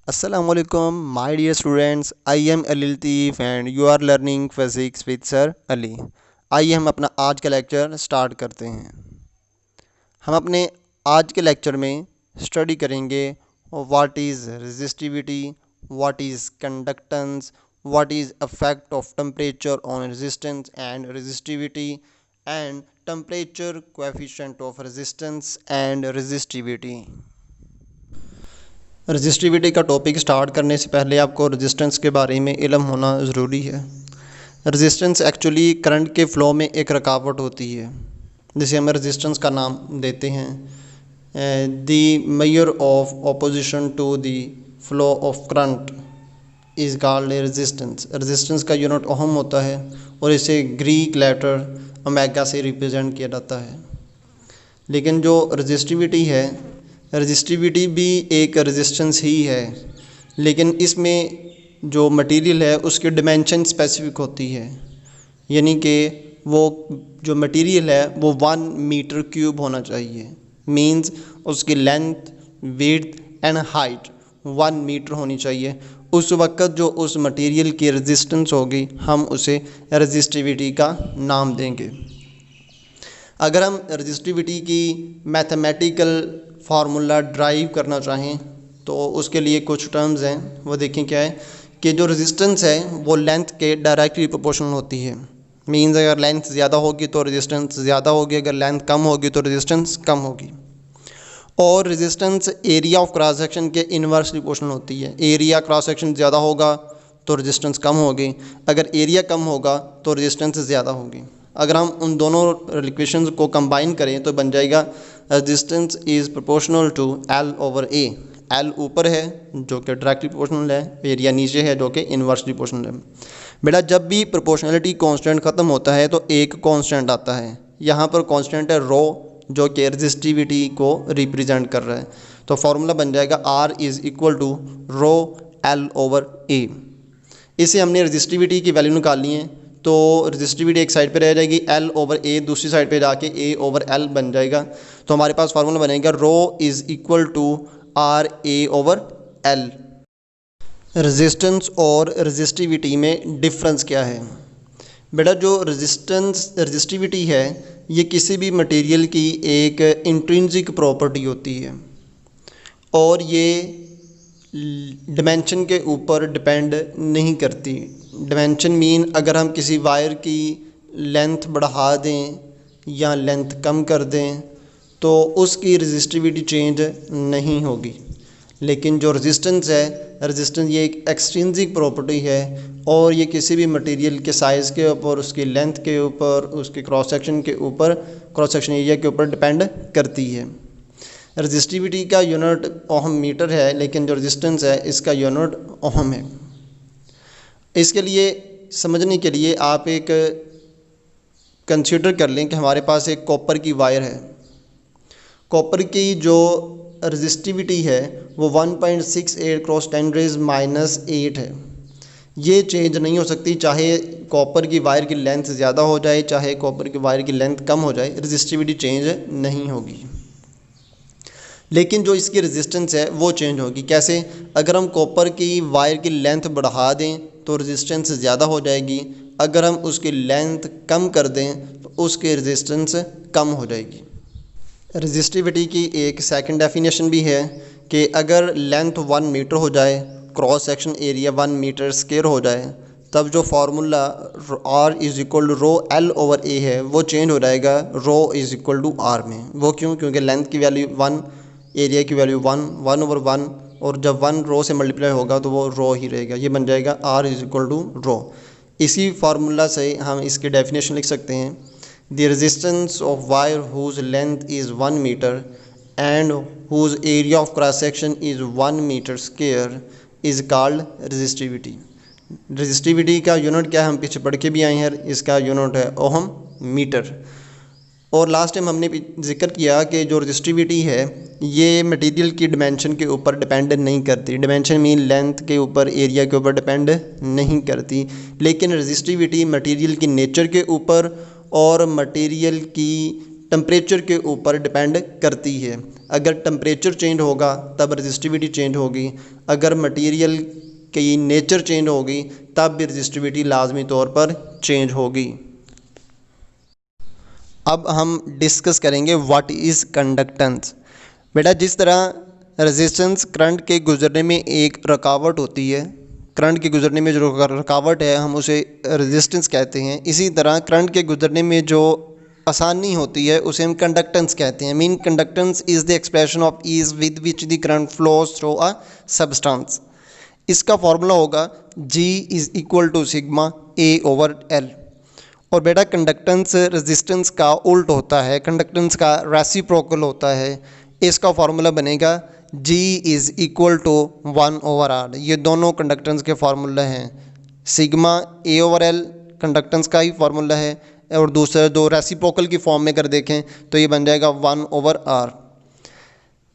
Assalamualaikum, my dear students. I am Ali Latif and you are learning physics with Sir Ali. आइए हम अपना आज का lecture start करते हैं। हम अपने आज के लेक्चर में स्टडी करेंगे what is resistivity, what is conductance, what is effect of temperature on resistance and resistivity and temperature coefficient of resistance and resistivity. Resistivity का टॉपिक स्टार्ट करने से पहले आपको रेजिस्टेंस के बारे में इल्म होना ज़रूरी है। रेजिस्टेंस एक्चुअली करंट के फ़्लो में एक रुकावट होती है जिसे हम रेजिस्टेंस का नाम देते हैं। The measure of opposition to the flow of current is called resistance. Resistance का यूनिट ओहम होता है और इसे ग्रीक लेटर ओमेगा से रिप्रेजेंट किया जाता है। लेकिन जो रजिस्टिविटी है, रजिस्टिविटी भी एक रेजिस्टेंस ही है, लेकिन इसमें जो मटेरियल है उसकी डिमेंशन स्पेसिफिक होती है, यानी कि वो जो मटेरियल है वो 1 मीटर क्यूब होना चाहिए। मींस उसकी length, width and height 1 metre होनी चाहिए। उस वक्त जो उस मटेरियल की रेजिस्टेंस होगी हम उसे रजिस्टिविटी का नाम देंगे। अगर हम रजिस्टिविटी की मैथमेटिकल फार्मूला ड्राइव करना चाहें तो उसके लिए कुछ टर्म्स हैं, वो देखें क्या है कि जो रेजिस्टेंस है वो लेंथ के डायरेक्टली प्रोपोर्शनल होती है। मींस अगर लेंथ ज़्यादा होगी तो रेजिस्टेंस ज़्यादा होगी, अगर लेंथ कम होगी तो रेजिस्टेंस कम होगी। और resistance area of cross section के इन्वर्सली प्रोपोर्शनल होती है। एरिया क्रॉस सेक्शन ज़्यादा होगा तो रेजिस्टेंस कम होगी, अगर एरिया कम होगा तो रेजिस्टेंस ज़्यादा होगी। अगर हम उन दोनों इक्वेशंस को कंबाइन करें तो बन जाएगा resistance is proportional to L over A. L ऊपर है जो कि डायरेक्टली प्रोपोर्शनल है, एरिया नीचे है जो कि इन्वर्सली प्रोपोर्शनल है। बेटा जब भी प्रोपोर्शनलिटी कांस्टेंट ख़त्म होता है तो एक कांस्टेंट आता है। यहाँ पर कांस्टेंट है रो जो कि रेजिस्टिविटी को रिप्रेजेंट कर रहा है। तो फार्मूला बन जाएगा R is equal to rho L over A. इसे हमने रेजिस्टिविटी की वैल्यू निकालनी है तो रेजिस्टिविटी एक साइड पे रह जाएगी, एल ओवर ए दूसरी साइड पे जाके ए ओवर एल बन जाएगा। तो हमारे पास फार्मूला बनेगा rho is equal to R A over L. Resistance और रेजिस्टिविटी में डिफरेंस क्या है? बेटा जो रेजिस्टिविटी है ये किसी भी मटेरियल की एक इंट्रिंसिक प्रॉपर्टी होती है और ये डिमेंशन के ऊपर डिपेंड नहीं करती। डिमेंशन मीन अगर हम किसी वायर की लेंथ बढ़ा दें या लेंथ कम कर दें तो उसकी रेजिस्टिविटी चेंज नहीं होगी। लेकिन जो रेजिस्टेंस है, रेजिस्टेंस ये एक एक्सट्रिंसिक प्रॉपर्टी है और ये किसी भी मटेरियल के साइज़ के ऊपर, उसकी लेंथ के ऊपर, उसके क्रॉस सेक्शन के ऊपर, क्रॉस सेक्शन एरिया के ऊपर डिपेंड करती है। रेजिस्टिविटी का यूनिट ओहम मीटर है, लेकिन जो रेजिस्टेंस है इसका यूनिट ओहम है। इसके लिए समझने के लिए आप एक कंसीडर कर लें कि हमारे पास एक कॉपर की वायर है। कॉपर की जो रेजिस्टिविटी है वो 1.68 क्रॉस 10⁻⁻8 है। ये चेंज नहीं हो सकती, चाहे कॉपर की वायर की लेंथ ज़्यादा हो जाए चाहे कॉपर की वायर की लेंथ कम हो जाए, रेजिस्टिविटी चेंज नहीं होगी। लेकिन जो इसकी रेजिस्टेंस है वो चेंज होगी। कैसे? अगर हम कॉपर की वायर की लेंथ बढ़ा दें तो रेजिस्टेंस ज़्यादा हो जाएगी, अगर हम उसकी लेंथ कम कर दें तो उसकी रेजिस्टेंस कम हो जाएगी। रेजिस्टिविटी की एक सेकंड डेफिनेशन भी है कि अगर लेंथ 1 मीटर हो जाए, cross section area 1 metre square हो जाए, तब जो formula R is equal to rho L over A है वो चेंज हो जाएगा rho is equal to R में। वो क्यों? क्योंकि लेंथ की वैल्यू 1, एरिया की वैल्यू 1 ओवर 1, और जब 1 रो से मल्टीप्लाई होगा तो वो रो ही रहेगा। ये बन जाएगा R is equal to rho. इसी फार्मूला से हम इसकी डेफिनेशन लिख सकते हैं, the resistance of wire whose length is 1 metre and whose area of cross section is 1 metre square is called resistivity. Resistivity का यूनिट क्या है हम पीछे पढ़ के भी आए हैं, इसका यूनिट है ओहम मीटर। और लास्ट टाइम हमने जिक्र किया कि जो रेजिस्टिविटी है ये मटेरियल की डिमेंशन के ऊपर डिपेंड नहीं करती। डिमेंशन मीन लेंथ के ऊपर, एरिया के ऊपर डिपेंड नहीं करती, लेकिन रेजिस्टिविटी मटेरियल की नेचर के ऊपर और मटेरियल की टेम्परेचर के ऊपर डिपेंड करती है। अगर टेम्परेचर चेंज होगा तब रजिस्टिविटी चेंज होगी, अगर मटेरियल की नेचर चेंज होगी तब भी रजिस्टिविटी लाजमी तौर पर चेंज होगी। अब हम डिस्कस करेंगे व्हाट इज़ कंडक्टेंस। बेटा जिस तरह रेजिस्टेंस करंट के गुजरने में एक रुकावट होती है, करंट के गुजरने में जो रुकावट है हम उसे रेजिस्टेंस कहते हैं, इसी तरह करंट के गुजरने में जो आसानी होती है उसे हम कंडक्टेंस कहते हैं। Mean conductance is the expression of ease with which the current flows through a substance. इसका फॉर्मूला होगा G is equal to sigma A/L। और बेटा कंडक्टेंस रेजिस्टेंस का उल्ट होता है, कंडक्टेंस का रेसिप्रोकल होता है। इसका फॉर्मूला बनेगा G is equal to 1/R। ये दोनों कंडक्टेंस के फार्मूला हैं। सिग्मा A/L कंडक्टेंस का ही फार्मूला है और दूसरा दो रेसिप्रोकल की फॉर्म में अगर देखें तो ये बन जाएगा 1/R।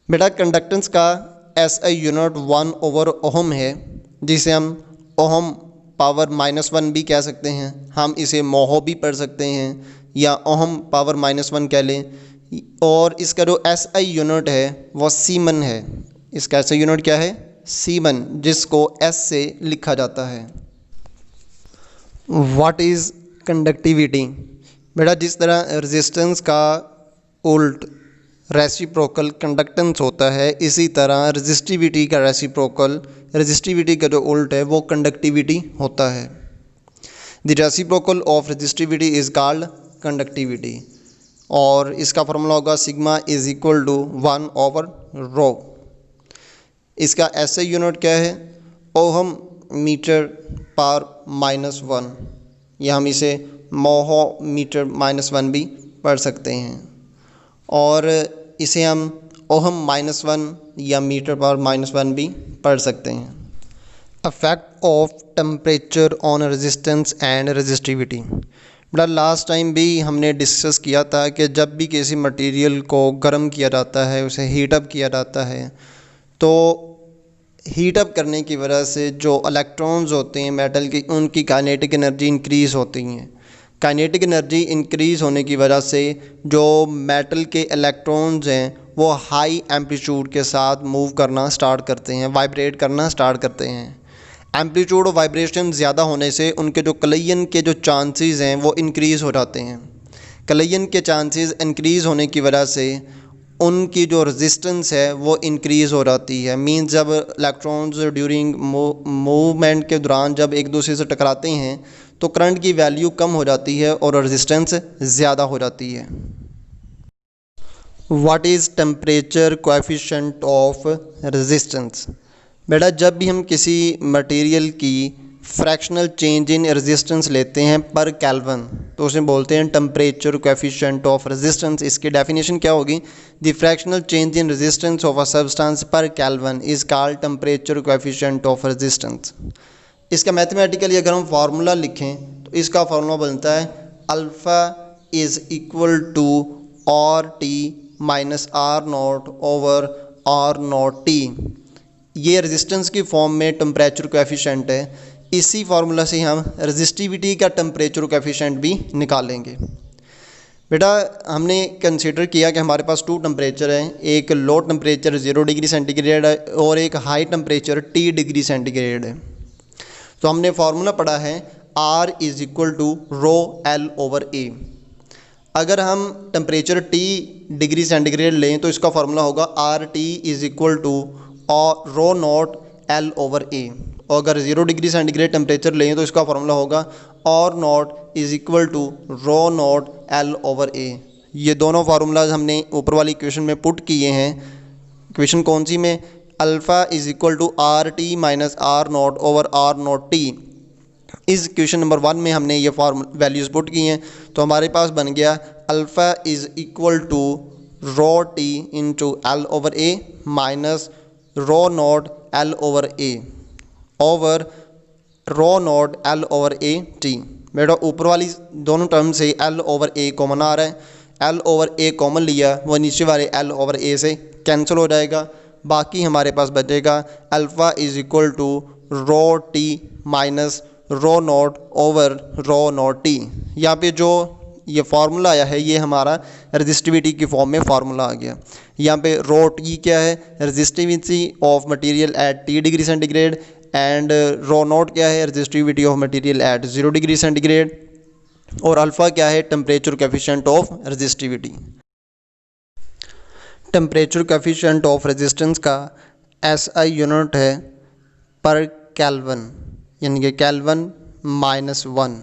बेटा कंडक्टेंस का SI यूनिट 1/ओहम है, जिसे हम ओहम पावर -1 भी कह सकते हैं। हम इसे मोहो भी पढ़ सकते हैं या ओहम पावर -1 कह लें। और इसका जो SI यूनिट है वो सीमन है। इसका SI यूनिट क्या है? सीमन, जिसको S से लिखा जाता है। What is conductivity? बेटा जिस तरह रेजिस्टेंस का उल्ट रेसिप्रोकल कंडक्टेंस होता है, इसी तरह रेजिस्टिविटी का रेसिप्रोकल, रेजिस्टिविटी का जो उल्ट है वो कंडक्टिविटी होता है। The reciprocal of resistivity is called conductivity. और इसका फॉर्मूला होगा सिग्मा इज़ इक्वल टू 1/ρ। इसका SI यूनिट क्या है? ओहम मीटर पर -1, या हम इसे मोहो मीटर -1 भी पढ़ सकते हैं। और इसे हम ओहम -1 या मीटर पर -1 भी पढ़ सकते हैं। Affect of temperature on resistance and resistivity. बड़ा लास्ट टाइम भी हमने डिस्कस किया था कि जब भी किसी मटेरियल को गर्म किया जाता है, उसे हीटअप किया जाता है, तो हीटअप करने की वजह से जो इलेक्ट्रॉन्स होते हैं मेटल की, उनकी काइनेटिक एनर्जी इंक्रीज़ होती हैं। काइनेटिक एनर्जी इंक्रीज़ होने की वजह से जो मेटल के इलेक्ट्रॉन्स हैं वो हाई एम्पलीट्यूड के साथ मूव करना स्टार्ट करते हैं, वाइब्रेट करना स्टार्ट करते हैं। एम्पलीट्यूड और वाइब्रेशन ज़्यादा होने से उनके जो कलेयन के जो चांसेस हैं वो इंक्रीज़ हो जाते हैं। कलेयन के चांसेस इंक्रीज़ होने की वजह से उनकी जो रेजिस्टेंस है वो इंक्रीज़ हो जाती है। मीन्स जब इलेक्ट्रॉन्स ड्यूरिंग मूवमेंट के दौरान जब एक दूसरे से टकराते हैं तो करंट की वैल्यू कम हो जाती है और रेजिस्टेंस ज़्यादा हो जाती है। What is temperature coefficient of resistance? बेटा जब भी हम किसी मटेरियल की फ्रैक्शनल चेंज इन रेजिस्टेंस लेते हैं पर केल्विन, तो उसे बोलते हैं टेम्परेचर कोएफिशिएंट ऑफ रेजिस्टेंस। इसकी डेफिनेशन क्या होगी? The fractional change in resistance of a substance per kelvin is called temperature coefficient of resistance. इसका मैथमेटिकली अगर हम फार्मूला लिखें तो इसका फार्मूला बनता है alpha is equal to RT minus R0/R0T। ये रेजिस्टेंस की फॉर्म में टेम्परेचर कोएफिशिएंट है। इसी फार्मूला से हम रेजिस्टिविटी का टेम्परेचर कोएफिशिएंट भी निकालेंगे। बेटा हमने कंसीडर किया कि हमारे पास 2 टेम्परेचर हैं, एक लो टेम्परेचर 0 डिग्री सेंटीग्रेड है और एक high temperature T degree centigrade है। तो हमने फार्मूला पढ़ा है R is equal to ρL/A। अगर हम टेम्परेचर T डिग्री सेंटीग्रेड लें तो इसका फार्मूला होगा RT is equal to ρ0L/A। और अगर 0 डिग्री सेंटीग्रेड टेम्परेचर लें तो इसका फार्मूला होगा R0 is equal to ρ0L/A। ये दोनों फार्मूलाज हमने ऊपर वाली इक्वेशन में पुट किए हैं। इक्वेशन कौन सी में? Alpha is equal to RT minus R0/R0T। इस इक्वेशन नंबर 1 में हमने ये वैल्यूज़ पुट की हैं, तो हमारे पास बन गया alpha is equal to ρT into L/A minus ρ0L/A over ρ0L/A_T। बेटा ऊपर वाली दोनों टर्म से L/A कॉमन आ रहा है, L/A कॉमन लिया, वो नीचे वाले L/A से कैंसिल हो जाएगा। बाकी हमारे पास बचेगा alpha is equal to ρT minus ρ0/ρ0T। यहाँ पे जो ये फार्मूला आया है, ये हमारा रजिस्टिविटी की फॉर्म में फार्मूला आ गया। यहाँ पे रो टी क्या है, resistivity of material at T degree centigrade, and rho naught क्या है, resistivity of material at 0 degree centigrade, और अल्फ़ा क्या है, temperature coefficient of resistivity. Temperature coefficient of resistance का एसआई यूनिट है पर केल्विन, यानी कि केल्विन -1।